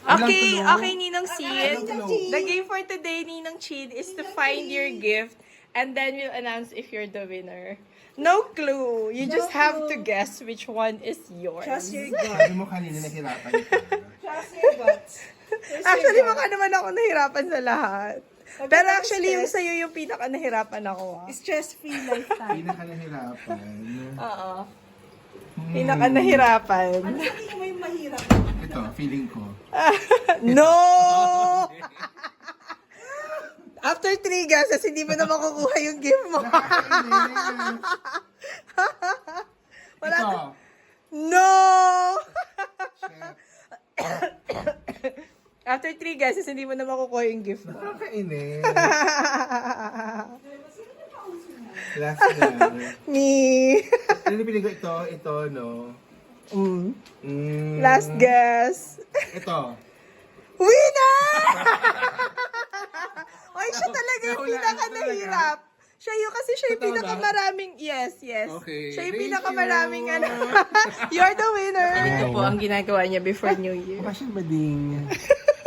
Okay, okay, Ninong Sid. The game for today, Ninong Chid, is to find your gift and then we'll announce if you're the winner. No clue. You just have to guess which one is yours. Trust your gut. Sabi mo kanina nahirapan ka. Trust your guts. Actually, baka naman ako nahirapan sa lahat. Pero actually, yung sa'yo yung pinaka nahirapan ako. Stress-free lifetime. Pinaka nahirapan. Oo. Pinaka nahirapan. Ano sa tingin mo yung mahirap? Ito, feeling ko. No! After 3 guesses, hindi mo na makukuha yung gift mo. Wala Ito. na- No! After 3 guesses, hindi mo na makukuha yung gift mo. Nakakainis. Last na. Me. Ano piling ko? Ito, no? Last guess. Ito. Winner! Oy, siya talaga yung Nahulaan pinaka ko nahirap. Siya yung kasi siya yung Totoo ba? pinakamaraming, yes. Okay, Siya yung thank pinakamaraming, you. ano. You're the winner. Ito po ang ginagawa niya before New Year. Mukha siyang bading.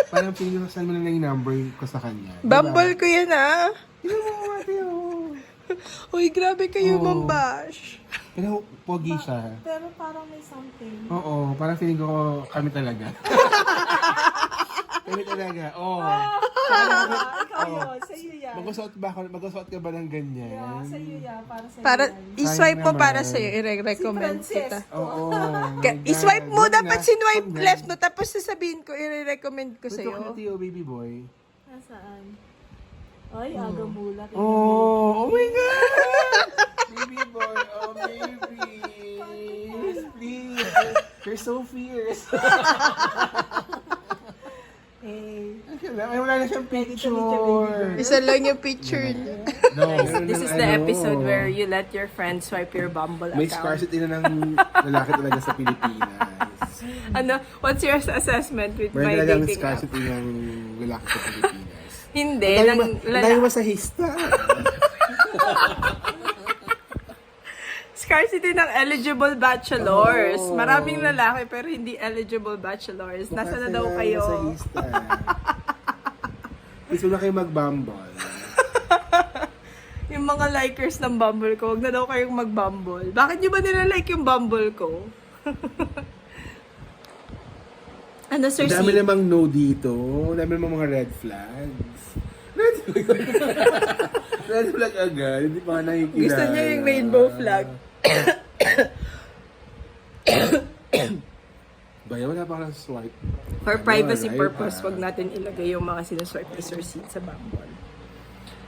Parang feeling ko saan mo na lang yung number ko sa kanya. Bumble ko yan, ah. Hindi mo ate, oh. Uy, grabe kayo, Oh. mambash. Pero pogi siya. Pero parang may something. Oo, parang feeling ko kami talaga. Kami talaga, oo. Ikaw yun. Sa'yo yan. Magsusuot ka ba ng ganyan? Yeah, sa'yo yan. Para sa'yo Para, yan. i-swipe mo naman. para sa'yo, i-recommend Si Frances. kita. Oo. I-swipe mo, dapat sinwipe Wag na. left mo, tapos sasabihin ko, i-recommend ko Ito sa'yo. ka Tio, baby boy. Nasaan? Ay, aga mula. Oh my God! Baby boy, oh baby. Please. You're so fierce. Eh, Ay, wala na siyang picture. Isa lang yung picture niya. No. This is the episode where you let your friends swipe your Bumble May account. scarcity na ng lalaki talaga sa Pilipinas. Ano, what's your assessment with my Meron talagang dating app? scarcity ng lalaki sa Pilipinas. Hindi, Ang lang dahil masahista. scarcity ng eligible bachelors. Oo. Maraming lalaki pero hindi eligible bachelors. Nasa na daw kayo? Masahista. Gusto na kayo mag-bumble. Yung mga likers ng Bumble ko, huwag na daw kayong mag-Bumble. Bakit nyo ba nilalike yung Bumble ko? Ano, Sir Ang dami C? namang no dito. Ang dami namang mga red flags. Red flag agad. Hindi pa nga nakikilala. Gusto niya yung rainbow flag. Baya, wala pa ka swipe. For privacy Ano, purpose, live, wag natin ilagay yung mga sinuswipe ni Sir C sa Bumble.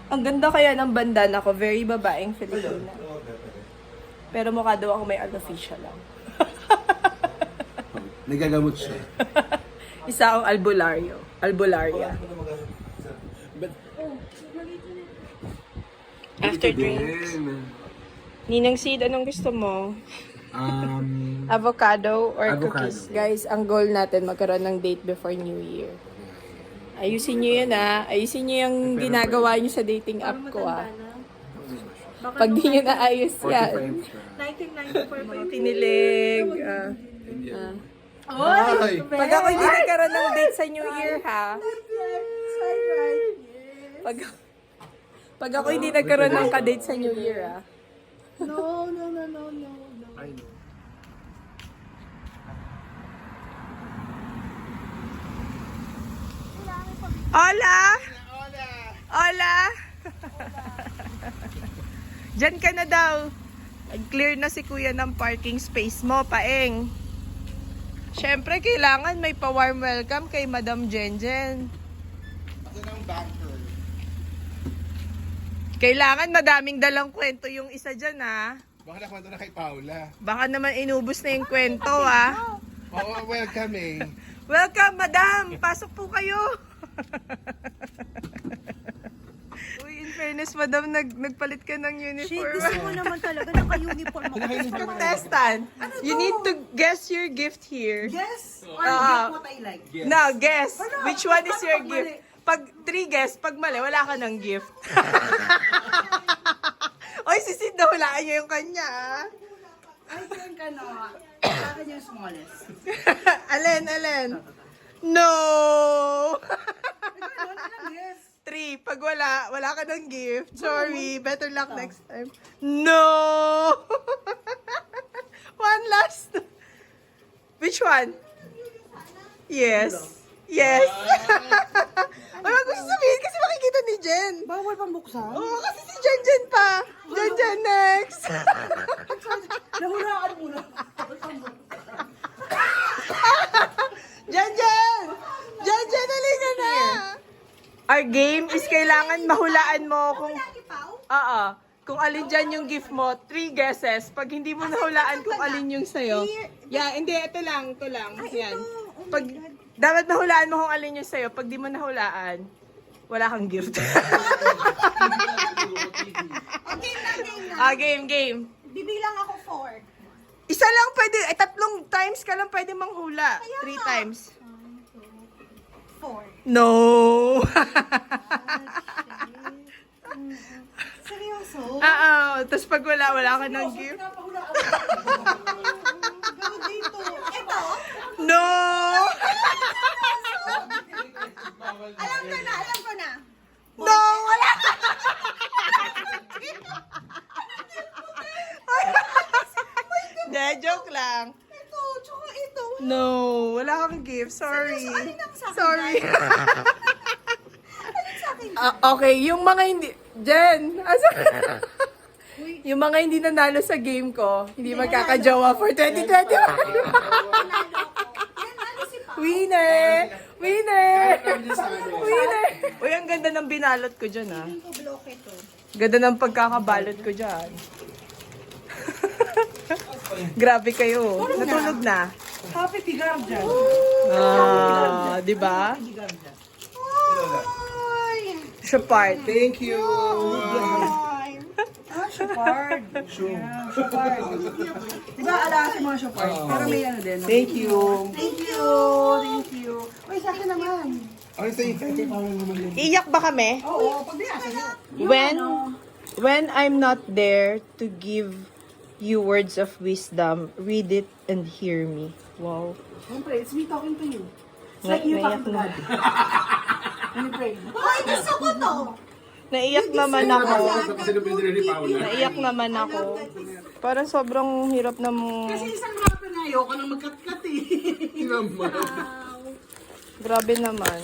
Ang ganda kaya ng bandana ko, very babaeng Filipina. Pero mukha daw ako may alopecia lang. Nagagamot siya. Isa akong albularyo. Albularia. After drinks. Ninang Sid, anong gusto mo? Avocado or Avocado. cookies? Guys, ang goal natin magkaroon ng date before New Year. Ayusin nyo yun, ah. Ayusin nyo yung ginagawa nyo sa dating app ko, ah. Pag di nyo naayos 45 yan. siya. 1994 pa yung Kinilig. Ay! Pag ako hindi nagkaroon ng date sa New Year, ha? Pag ako hindi nagkaroon ng ka-date sa New Year, ha? No. I know. Hola! Hola! Diyan ka na daw. Nag-clear na si kuya ng parking space mo, paeng. Siyempre, kailangan may pa-warm welcome kay Madam Jenjen. Ako ng banker. Kailangan madaming dalang kwento yung isa dyan, ha? Baka nakwento na kay Paula. Baka naman inubos na yung kwento, ha? Oo, welcome eh. Welcome, madam! Pasok po kayo! Uy, in fairness, madam, nagpalit ka ng uniform. Gusto mo naman talaga naka-uniform ako. Contestant, you need to guess your gift here. Yes! Or Ah. get what I like. Now, guess. Which one is your gift? Pag 3 guess, pag mali, wala ka ng gift. Oy, si Sid, nahulaan niya yung kanya, ah. I think sa akin yung smallest. Alin? No! wala ka ng gift. Sorry. Better luck next time. No! One last. Which one? Yes. Yes. Wala ko sasabihin kasi makikita ni Jen. Bawal pang buksan? Oo, kasi si Jen pa. Jen next. Nahulaan mo na. Jen, halika na. Our game is kailangan mahulaan mo kung... Kung alin dyan yung gift mo, 3 guesses. Pag hindi mo nahulaan kung alin yung sa'yo. Yeah, hindi, ito lang. Yan. Pag, dapat mahulaan mo kung alin yung sa'yo. Pag di mo nahulaan, wala kang gift. Game. Bibilang ako 4. Isa lang pwede, 3 times ka lang pwede manghula. 3 times. 4. No! Seryoso? Tapos pag wala ka ng gift. Gawin dito. Ito? No! Alam ko na. No! Wala! De, joke lang. Ito, tsaka ito. No, wala kang gift. Sorry. Seryoso, alin ang sa akin, Sorry. Alin sa akin? Okay, yung mga hindi... Jen! Yung mga hindi nanalo sa game ko, hindi magkakajowa for 2021. Winner! Uy, ang ganda ng binalot ko dyan, ah. Ito, bloke to. Ganda ng pagkakabalot ko dyan. Grabe kayo. Natulog na. Happy Pigar dyan. Di ba? Ay! Siya part. Thank you! Shopard. Yeah, Shopard. Diba ala si mga Shopard? Pero may ano din. Thank you! Thank you. Uy, sa akin naman. Okay, sa'yo. Parang naman yun. Iyak ba kami? Oo, pag binasa niyo. When I'm not there to give you words of wisdom, read it and hear me. Wow. Siyempre, it's me talking to you. It's like you talking to God. When you pray. Ay, gusto ko to! Naiyak naman ako. Kasi napindiri ni Paula. Naiyak naman ako. Parang sobrang hirap na mo. Kasi isang rapper na ayoko nang magkat-kat eh. Naman. Grabe naman.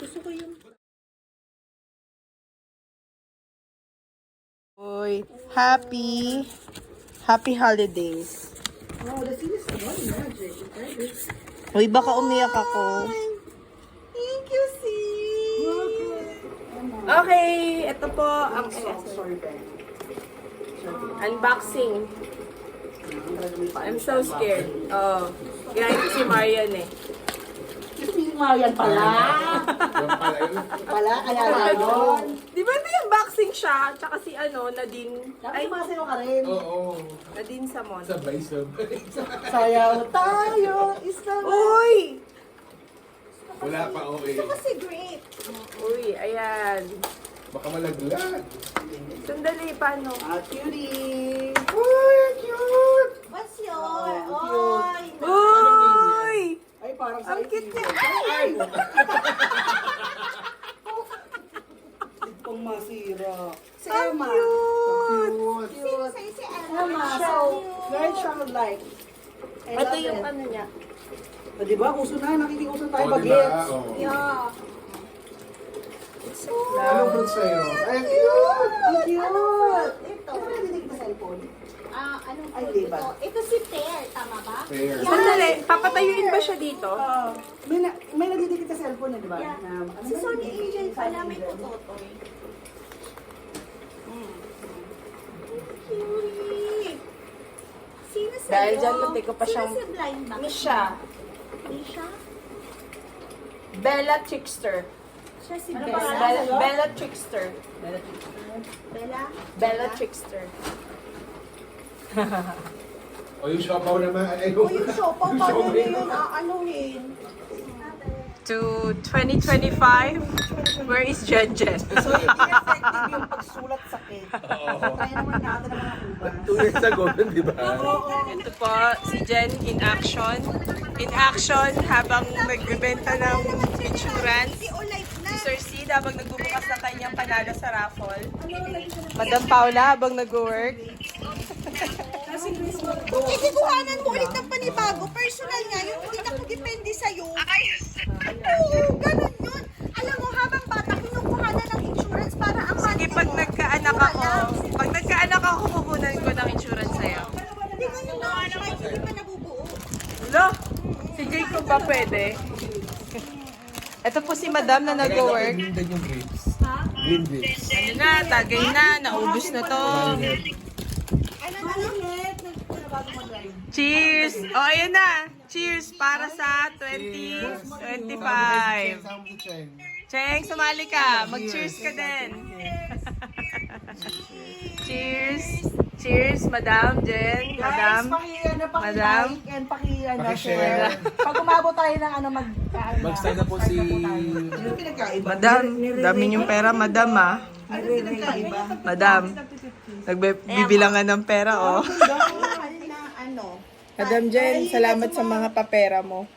Gusto ko yung... Uy, happy holidays. Oh, the scene is one magic. Uy, baka umiyak ako. Thank you, sis. Okay, ito po ang unboxing. I'm so scared. Oh, ginamit ko si Marian eh. Si Marian pala. Yung pala yun. Pala, kaya yun. Di ba may unboxing siya? Tsaka si Nadine. Ay, masayo ka rin. Oo. Nadine Samon. Sabay. Sayaw tayo, isa na. Uy! Wala pa, okay. Kasi great. Uy, ayan. Baka malaglag. Sandali, paano? Cutie. Uy, cute! What's your? Oy. Uy! Ay, parang Ang cute niya. Ay! Itong masira. Si Emma. Cute! Cute. Si Emma. So, very childlike. Ito yung ano niya. O, diba? Uso na. Nakikiuso tayo. Oh, Bagets. diba? Oo. Yeah. Anong fruit sa'yo? Ay, cute! Ang cute. Ito. Ano nadidig na cellphone? Anong Ay, fruit di ba? ito? Ito si pear, tama ba? Fair. Sandali, papatayuin ba siya dito? May nagdidikit sa cellphone na, di ba? Yeah. Na- ano Si ba Sony yun? Angel pala may Angel. putotoy. Cutie! Sino sa'yo? Dahil dyan, muntik ko pa siyang- Sino si blind ba? Misha. Misha? Bella Trickster. Siya si Ano Bella. pangalan? Bella Trickster. Bella? Bella Trickster. O yung siopaw naman. Ay, O, yung siopaw, paano niyo yun aanuhin? To 2025, where is Jen? So, hindi effective yung pagsulat sakit. Try naman natin ang mga uban. 2 years ago, di ba? Ito po, si Jen in action. In action habang nagbebenta ng insurance. Si Olay Sir Sid habang nagbubukas ng kanyang panalo sa raffle. Madam Paula habang nag-work. Hindi kuhanan mo ulit ng panibago. Personal nga yun. Hindi na ko depende sa'yo. Oo, ganun yun. Alam mo, habang bata, kinukuhanan ng insurance para ang Sige, pag nagkaanak ako, kukunan ko ng insurance sa'yo. Hindi ko yun na, hindi pa nabubuo. Lo, si Jacob ba pwede? Ito po si Madam na nag-work. Green din yung grapes. Green grapes. Ano na, tagay na, naubos na to. Cheers! O, ayan na. Cheers para sa 2025. Cheng, sumali ka. Mag-cheers ka din. Cheers. Cheers, Madam Jen. Madam. Madam. Pakishare. Pag umabot tayo ng Mag-start na po si... Madam, dami niyong pera, Madam ah. Madam, nagbibilangan ng pera oh. Madam Jen, salamat sa mga papera mo.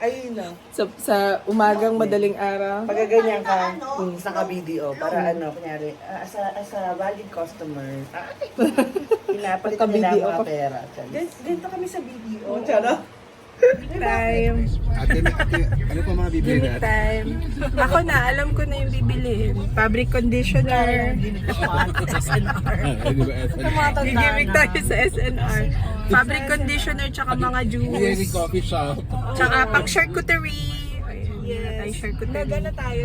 Ayun na. Sa umagang madaling araw. Pagaganyan ka sa ka-video para kunyari, as a valid customer, pinapalit nila ang mga pera. Dito kami sa video. Tsara. Time. Ate, ano pa mga bibili Limit natin? time. Ako na, alam ko na yung bibilihin. Fabric conditioner. Di ba, SNR? Gigimik tayo sa SNR. Fabric conditioner, tsaka mga Hindi juice. coffee shop. Tsaka pang charcuterie. Ayun, tayo charcuterie. tayo,